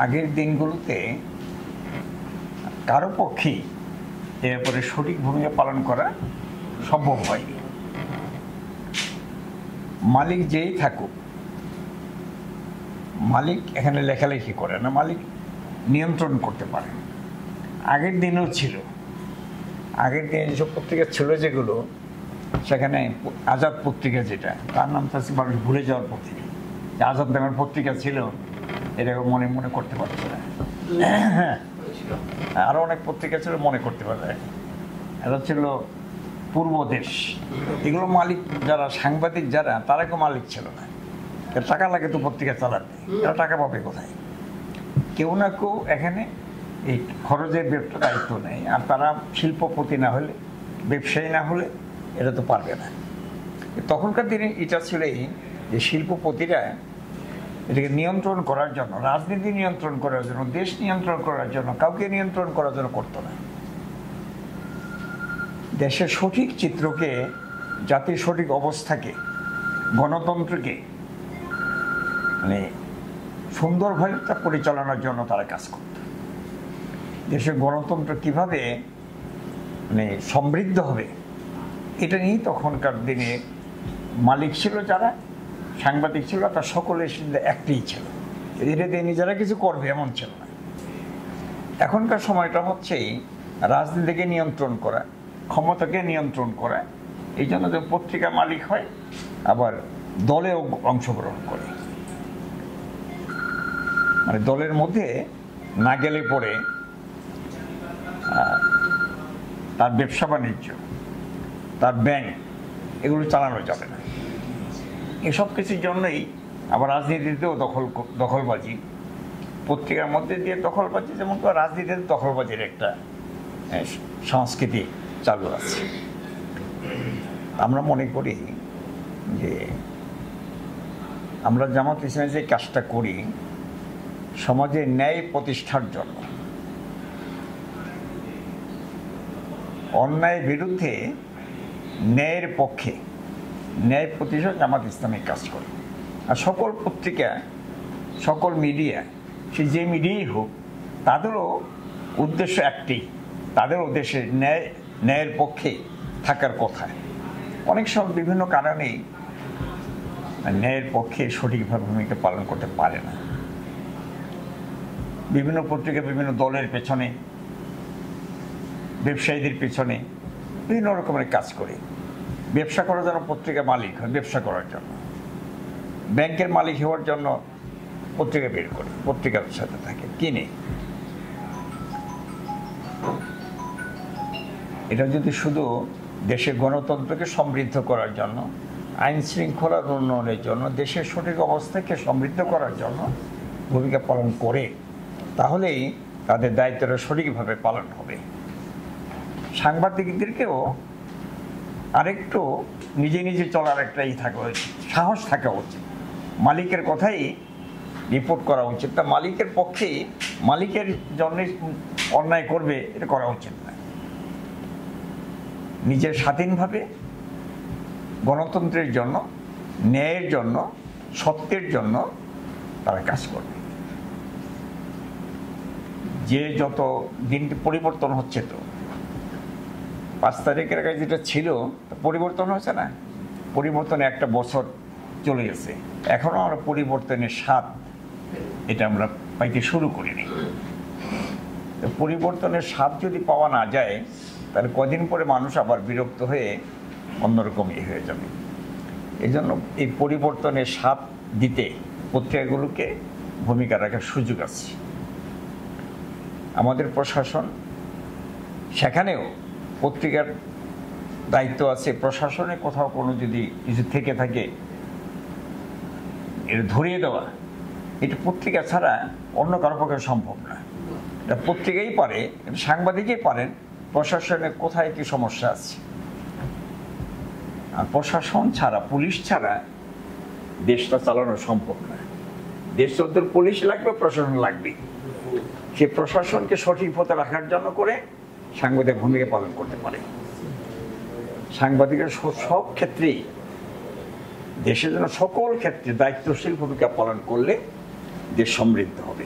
আগের দিনগুলোতে কারো পক্ষেই এর ব্যাপারে সঠিক ভূমিকা পালন করা সম্ভব হয়নি। মালিক যেই থাকুক, মালিক এখানে লেখালেখি করে না, মালিক নিয়ন্ত্রণ করতে পারে। আগের দিনেও ছিল, আগের দিনে যেসব পত্রিকা ছিল যেগুলো, সেখানে আজাদ পত্রিকা, যেটা তার নাম তো মানুষ ভুলে যাওয়ার পত্রিকা, আজাদ নামের পত্রিকা ছিল, এরকম মনে মনে করতে পারছে না। হ্যাঁ, আরও অনেক পত্রিকা ছিল, মনে করতে পারে। এটা ছিল পূর্বদেশ। এগুলো মালিক যারা, সাংবাদিক যারা, তারা কেউ মালিক ছিল না। টাকা লাগে তো পত্রিকা চালাতে, এরা টাকা পাবে কোথায়? কেউ না কেউ এখানে এই খরচের দায়িত্ব নেই। আর তারা শিল্পপতি না হলে, ব্যবসায়ী না হলে এটা তো পারবে না। তখনকার দিনে এটা ছিল এই যে শিল্পপতিরা এটাকে নিয়ন্ত্রণ করার জন্য, রাজনীতি নিয়ন্ত্রণ করার জন্য, দেশ নিয়ন্ত্রণ করার জন্য, কাউকে নিয়ন্ত্রণ করার জন্য করতো না। দেশের সঠিক চিত্রকে, জাতির সঠিক অবস্থাকে, গণতন্ত্রকে মানে সুন্দরভাবে তা পরিচালনার জন্য তারা কাজ করত। দেশের গণতন্ত্র কিভাবে মানে সমৃদ্ধ হবে, এটা নিয়েই তখনকার দিনে মালিক ছিল যারা, সাংবাদিক ছিল, তার সকলের সিদ্ধা একটাই ছিল, এটা দিয়ে নিজেরা কিছু করবে এমন ছিল না। এখনকার সময়টা হচ্ছে রাজনীতিকে নিয়ন্ত্রণ করা, ক্ষমতাকে নিয়ন্ত্রণ করা। এই জন্য যে পত্রিকা মালিক হয়, আবার দলেও অংশগ্রহণ করে। মানে দলের মধ্যে না গেলে পরে তার ব্যবসা বাণিজ্য, তার ব্যাংক, এগুলো চালানো যাবে না। এসব কিছুর জন্যই আবার রাজনীতিতেও দখলবাজি, পত্রিকার মধ্যে দিয়ে দখলবাজি, যেমন রাজনীতিতে দখলবাজির একটা সংস্কৃতি চালু আছে। আমরা মনে করি যে আমরা জামাত ইসলামী যে কাজটা করি সমাজে ন্যায় প্রতিষ্ঠার জন্য, অন্যায়ের বিরুদ্ধে ন্যায়ের পক্ষে ন্যায় প্রতিষ্ঠা জামাত ইসলামী কাজ করে। আর সকল পত্রিকা, সকল মিডিয়া, সে যে মিডিয়াই হোক, তাদেরও উদ্দেশ্য একটি, তাদের উদ্দেশ্যে ন্যায়ের পক্ষে থাকার কথা। অনেক সময় বিভিন্ন কারণেই ন্যায়ের পক্ষে সঠিকভাবে ভূমিকা পালন করতে পারে না। বিভিন্ন পত্রিকা বিভিন্ন দলের পেছনে, ব্যবসায়ীদের পেছনে বিভিন্ন রকমের কাজ করে। ব্যবসা করার জন্য পত্রিকা মালিক হয়, ব্যবসা করার জন্য। ব্যাংকের মালিক হওয়ার জন্য পত্রিকা বের করে, পত্রিকার সাথে থাকে, কিনে। এটা যদি শুধু দেশের গণতন্ত্রকে সমৃদ্ধ করার জন্য, আইন শৃঙ্খলার উন্নয়নের জন্য, দেশের সঠিক অবস্থাকে সমৃদ্ধ করার জন্য ভূমিকা পালন করে, তাহলেই তাদের দায়িত্বটা সঠিকভাবে পালন হবে। সাংবাদিকদেরকেও আরেকটু নিজে নিজে চলার একটা থাকা উচিত, সাহস থাকা উচিত। মালিকের কথাই রিপোর্ট করা উচিত, তা মালিকের পক্ষেই, মালিকের জন্য অন্যায় করবে এটা করা উচিত না। নিজের স্বাধীনভাবে গণতন্ত্রের জন্য, ন্যায়ের জন্য, সত্যের জন্য তারা কাজ করবে। যে যত দিনটি পরিবর্তন হচ্ছে, তো 5 তারিখের আগে যেটা ছিল পরিবর্তন হয়েছে না, পরিবর্তনে একটা বছর চলে গেছে, এখনো আমরা পরিবর্তনের স্বাদ এটা আমরা পাইতে শুরু করিনি। তো পরিবর্তনের স্বাদ যদি পাওয়া না যায়, তাহলে কদিন পরে মানুষ আবার বিরক্ত হয়ে অন্যরকম হয়ে যাবে। এই জন্য এই পরিবর্তনের স্বাদ দিতে পত্রিকাগুলোকে ভূমিকা রাখার সুযোগ আছে। আমাদের প্রশাসন, সেখানেও পত্রিকার দায়িত্ব আছে। প্রশাসনে কোথাও কোনো যদি কিছু থেকে থাকে, এটা ধরিয়ে দেওয়া, এটা পত্রিকা ছাড়া অন্য কারো পক্ষে সম্ভব না। এটা পত্রিকাই পারে, এটা সাংবাদিকই পারেন প্রশাসনে কোথায় কি সমস্যা আছে। আর প্রশাসন ছাড়া, পুলিশ ছাড়া দেশটা চালানো সম্ভব না। দেশ চলতে পুলিশ লাগবে, প্রশাসন লাগবে। সে প্রশাসনকে সঠিক পথে রাখার জন্য করে সাংবাদিক ভূমিকা পালন করতে পারে। সাংবাদিকের সব ক্ষেত্রেই, দেশের জন্য সকল ক্ষেত্রে দায়িত্বশীল ভূমিকা পালন করলে দেশ সমৃদ্ধ হবে।